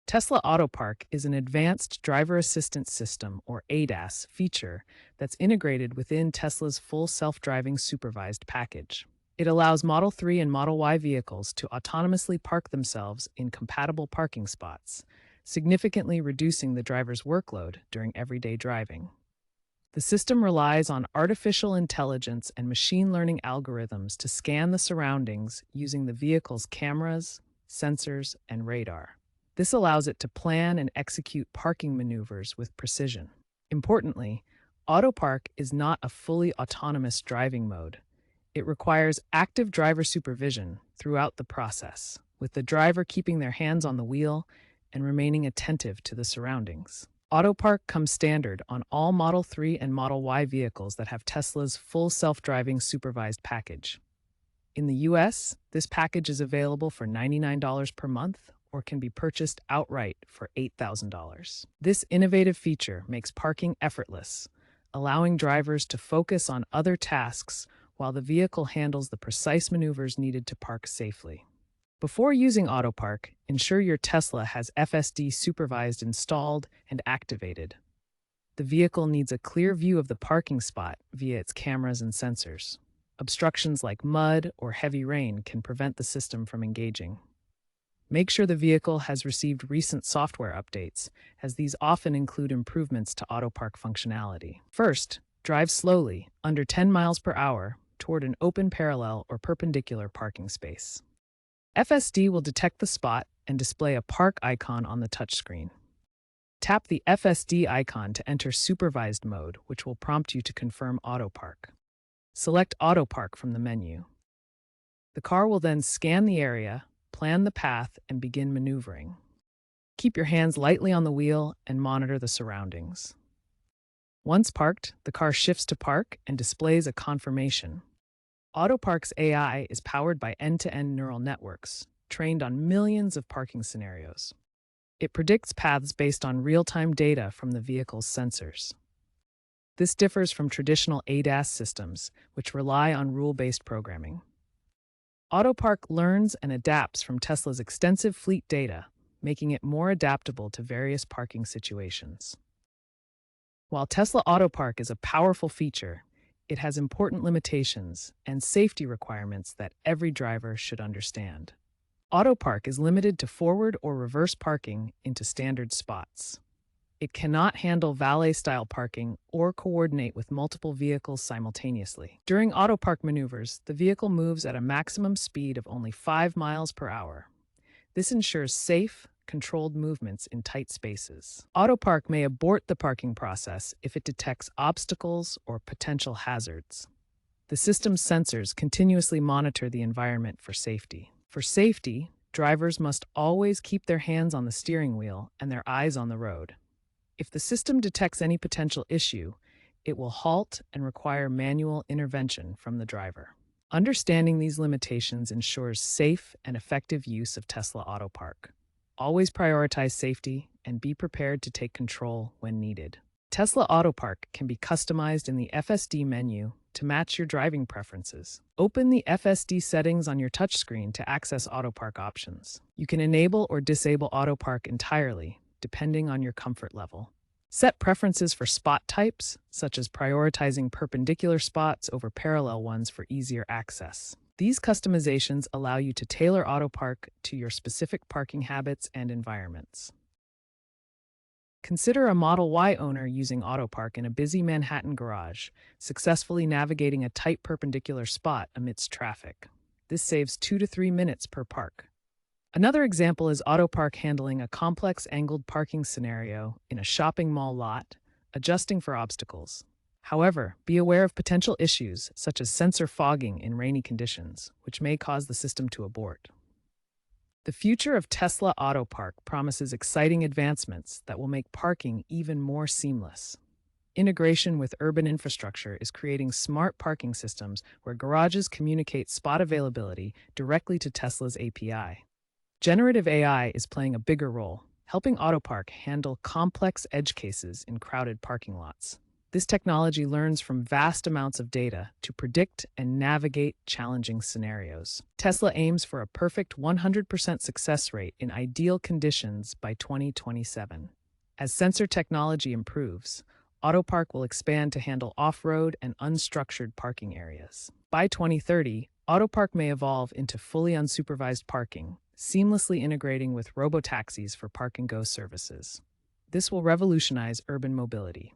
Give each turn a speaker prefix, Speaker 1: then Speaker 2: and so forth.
Speaker 1: Tesla Autopark is an advanced driver assistance system, or ADAS, feature that's integrated within Tesla's full self-driving supervised package. It allows Model 3 and Model Y vehicles to autonomously park themselves in compatible parking spots, significantly reducing the driver's workload during everyday driving. The system relies on artificial intelligence and machine learning algorithms to scan the surroundings using the vehicle's cameras, sensors, and radar. This allows it to plan and execute parking maneuvers with precision. Importantly, Autopark is not a fully autonomous driving mode. It requires active driver supervision throughout the process, with the driver keeping their hands on the wheel and remaining attentive to the surroundings. Autopark comes standard on all Model 3 and Model Y vehicles that have Tesla's full self-driving supervised package. In the US, this package is available for $99 per month or can be purchased outright for $8,000. This innovative feature makes parking effortless, allowing drivers to focus on other tasks while the vehicle handles the precise maneuvers needed to park safely. Before using Autopark, ensure your Tesla has FSD supervised installed and activated. The vehicle needs a clear view of the parking spot via its cameras and sensors. Obstructions like mud or heavy rain can prevent the system from engaging. Make sure the vehicle has received recent software updates, as these often include improvements to Autopark functionality. First, drive slowly, under 10 miles per hour, toward an open parallel or perpendicular parking space. FSD will detect the spot and display a park icon on the touchscreen. Tap the FSD icon to enter supervised mode, which will prompt you to confirm Autopark. Select Autopark from the menu. The car will then scan the area, plan the path, and begin maneuvering. Keep your hands lightly on the wheel and monitor the surroundings. Once parked, the car shifts to park and displays a confirmation. Autopark's AI is powered by end-to-end neural networks, trained on millions of parking scenarios. It predicts paths based on real-time data from the vehicle's sensors. This differs from traditional ADAS systems, which rely on rule-based programming. Autopark learns and adapts from Tesla's extensive fleet data, making it more adaptable to various parking situations. While Tesla Autopark is a powerful feature, it has important limitations and safety requirements that every driver should understand. Autopark is limited to forward or reverse parking into standard spots. It cannot handle valet-style parking or coordinate with multiple vehicles simultaneously. During Autopark maneuvers, the vehicle moves at a maximum speed of only 5 miles per hour. This ensures safe, controlled movements in tight spaces. Autopark may abort the parking process if it detects obstacles or potential hazards. The system's sensors continuously monitor the environment for safety. For safety, drivers must always keep their hands on the steering wheel and their eyes on the road. If the system detects any potential issue, it will halt and require manual intervention from the driver. Understanding these limitations ensures safe and effective use of Tesla Autopark. Always prioritize safety and be prepared to take control when needed. Tesla Autopark can be customized in the FSD menu to match your driving preferences. Open the FSD settings on your touchscreen to access Autopark options. You can enable or disable Autopark entirely, depending on your comfort level. Set preferences for spot types, such as prioritizing perpendicular spots over parallel ones for easier access. These customizations allow you to tailor Autopark to your specific parking habits and environments. Consider a Model Y owner using Autopark in a busy Manhattan garage, successfully navigating a tight perpendicular spot amidst traffic. This saves 2 to 3 minutes per park. Another example is Autopark handling a complex angled parking scenario in a shopping mall lot, adjusting for obstacles. However, be aware of potential issues such as sensor fogging in rainy conditions, which may cause the system to abort. The future of Tesla Autopark promises exciting advancements that will make parking even more seamless. Integration with urban infrastructure is creating smart parking systems where garages communicate spot availability directly to Tesla's API. Generative AI is playing a bigger role, helping Autopark handle complex edge cases in crowded parking lots. This technology learns from vast amounts of data to predict and navigate challenging scenarios. Tesla aims for a perfect 100% success rate in ideal conditions by 2027. As sensor technology improves, Autopark will expand to handle off-road and unstructured parking areas. By 2030, Autopark may evolve into fully unsupervised parking, seamlessly integrating with robotaxis for park-and-go services. This will revolutionize urban mobility.